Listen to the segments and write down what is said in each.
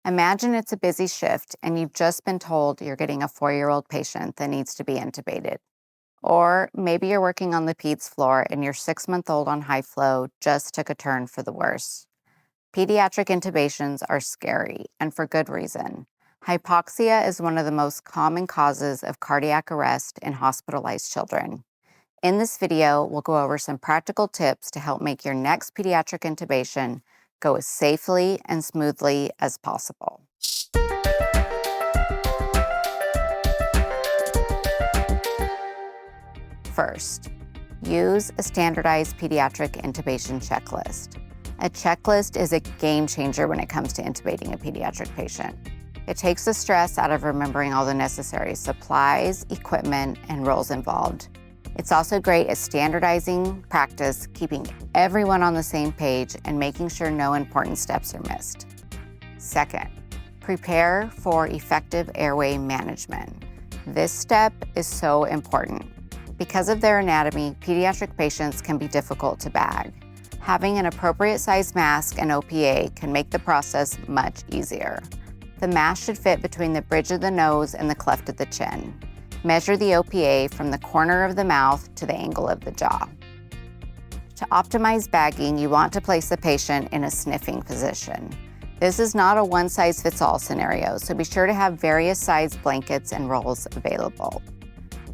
Imagine it's a busy shift and you've just been told you're getting a 4-year-old patient that needs to be intubated. Or maybe you're working on the peds floor and your 6-month-old on high flow just took a turn for the worse. Pediatric intubations are scary, and for good reason. Hypoxia is one of the most common causes of cardiac arrest in hospitalized children. In this video, we'll go over some practical tips to help make your next pediatric intubation go as safely and smoothly as possible. First, use a standardized pediatric intubation checklist. A checklist is a game changer when it comes to intubating a pediatric patient. It takes the stress out of remembering all the necessary supplies, equipment, and roles involved. It's also great at standardizing practice, keeping everyone on the same page, and making sure no important steps are missed. Second, prepare for effective airway management. This step is so important. Because of their anatomy, pediatric patients can be difficult to bag. Having an appropriate size mask and OPA can make the process much easier. The mask should fit between the bridge of the nose and the cleft of the chin. Measure the OPA from the corner of the mouth to the angle of the jaw. To optimize bagging, you want to place the patient in a sniffing position. This is not a one-size-fits-all scenario, so be sure to have various size blankets and rolls available.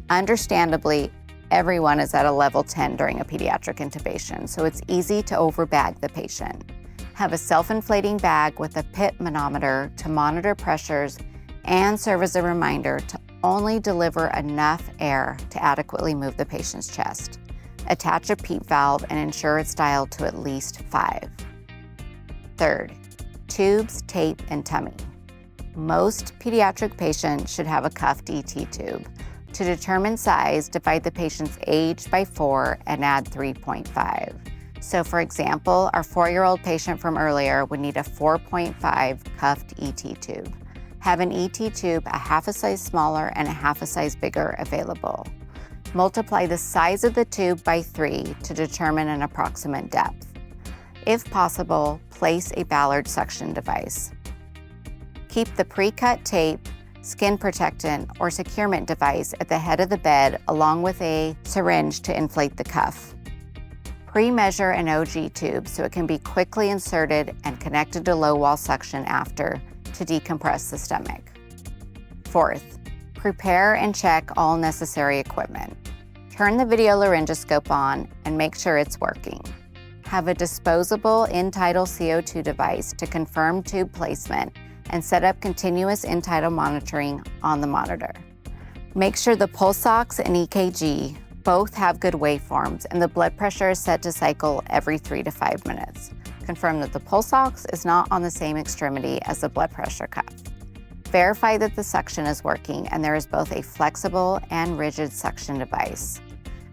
Understandably, everyone is at a level 10 during a pediatric intubation, so it's easy to overbag the patient. Have a self-inflating bag with a PIP manometer to monitor pressures and serve as a reminder to only deliver enough air to adequately move the patient's chest. Attach a PEEP valve and ensure it's dialed to at least 5. Third, tubes, tape, and tummy. Most pediatric patients should have a cuffed ET tube. To determine size, divide the patient's age by 4 and add 3.5. So for example, our 4-year-old patient from earlier would need a 4.5 cuffed ET tube. Have an ET tube a half a size smaller and a half a size bigger available. Multiply the size of the tube by 3 to determine an approximate depth. If possible, place a Ballard suction device. Keep the pre-cut tape, skin protectant, or securement device at the head of the bed along with a syringe to inflate the cuff. Pre-measure an OG tube so it can be quickly inserted and connected to low wall suction after to decompress the stomach. Fourth, prepare and check all necessary equipment. Turn the video laryngoscope on and make sure it's working. Have a disposable in-tidal CO2 device to confirm tube placement and set up continuous in-tidal monitoring on the monitor. Make sure the pulse ox and EKG both have good waveforms and the blood pressure is set to cycle every 3 to 5 minutes. Confirm that the pulse ox is not on the same extremity as the blood pressure cuff. Verify that the suction is working and there is both a flexible and rigid suction device.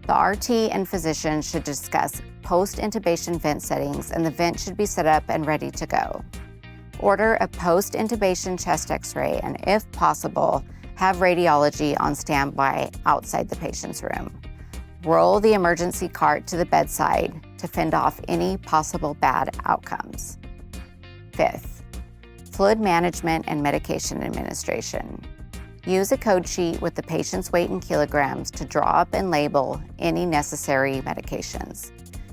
The RT and physician should discuss post-intubation vent settings and the vent should be set up and ready to go. Order a post-intubation chest x-ray and if possible, have radiology on standby outside the patient's room. Roll the emergency cart to the bedside to fend off any possible bad outcomes. Fifth, fluid management and medication administration. Use a code sheet with the patient's weight in kilograms to draw up and label any necessary medications.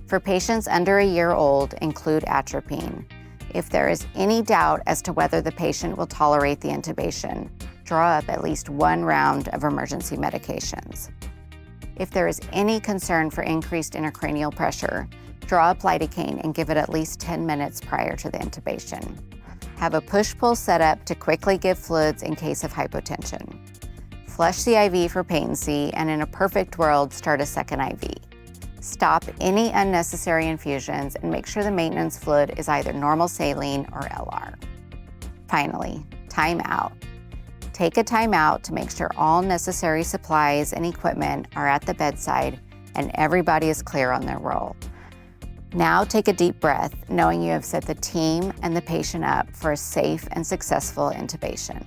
For patients under a year old, include atropine. If there is any doubt as to whether the patient will tolerate the intubation, draw up at least 1 round of emergency medications. If there is any concern for increased intracranial pressure, draw up lidocaine and give it at least 10 minutes prior to the intubation. Have a push-pull setup to quickly give fluids in case of hypotension. Flush the IV for patency and in a perfect world, start a second IV. Stop any unnecessary infusions and make sure the maintenance fluid is either normal saline or LR. Finally, time out. Take a time out to make sure all necessary supplies and equipment are at the bedside and everybody is clear on their role. Now take a deep breath, knowing you have set the team and the patient up for a safe and successful intubation.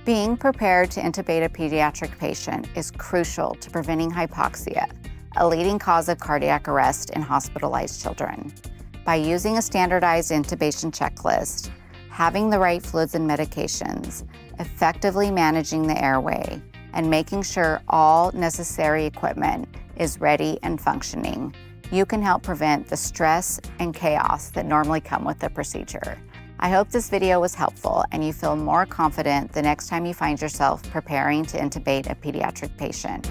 Being prepared to intubate a pediatric patient is crucial to preventing hypoxia, a leading cause of cardiac arrest in hospitalized children. By using a standardized intubation checklist, Having the right fluids and medications, effectively managing the airway, and making sure all necessary equipment is ready and functioning, you can help prevent the stress and chaos that normally come with the procedure. I hope this video was helpful and you feel more confident the next time you find yourself preparing to intubate a pediatric patient.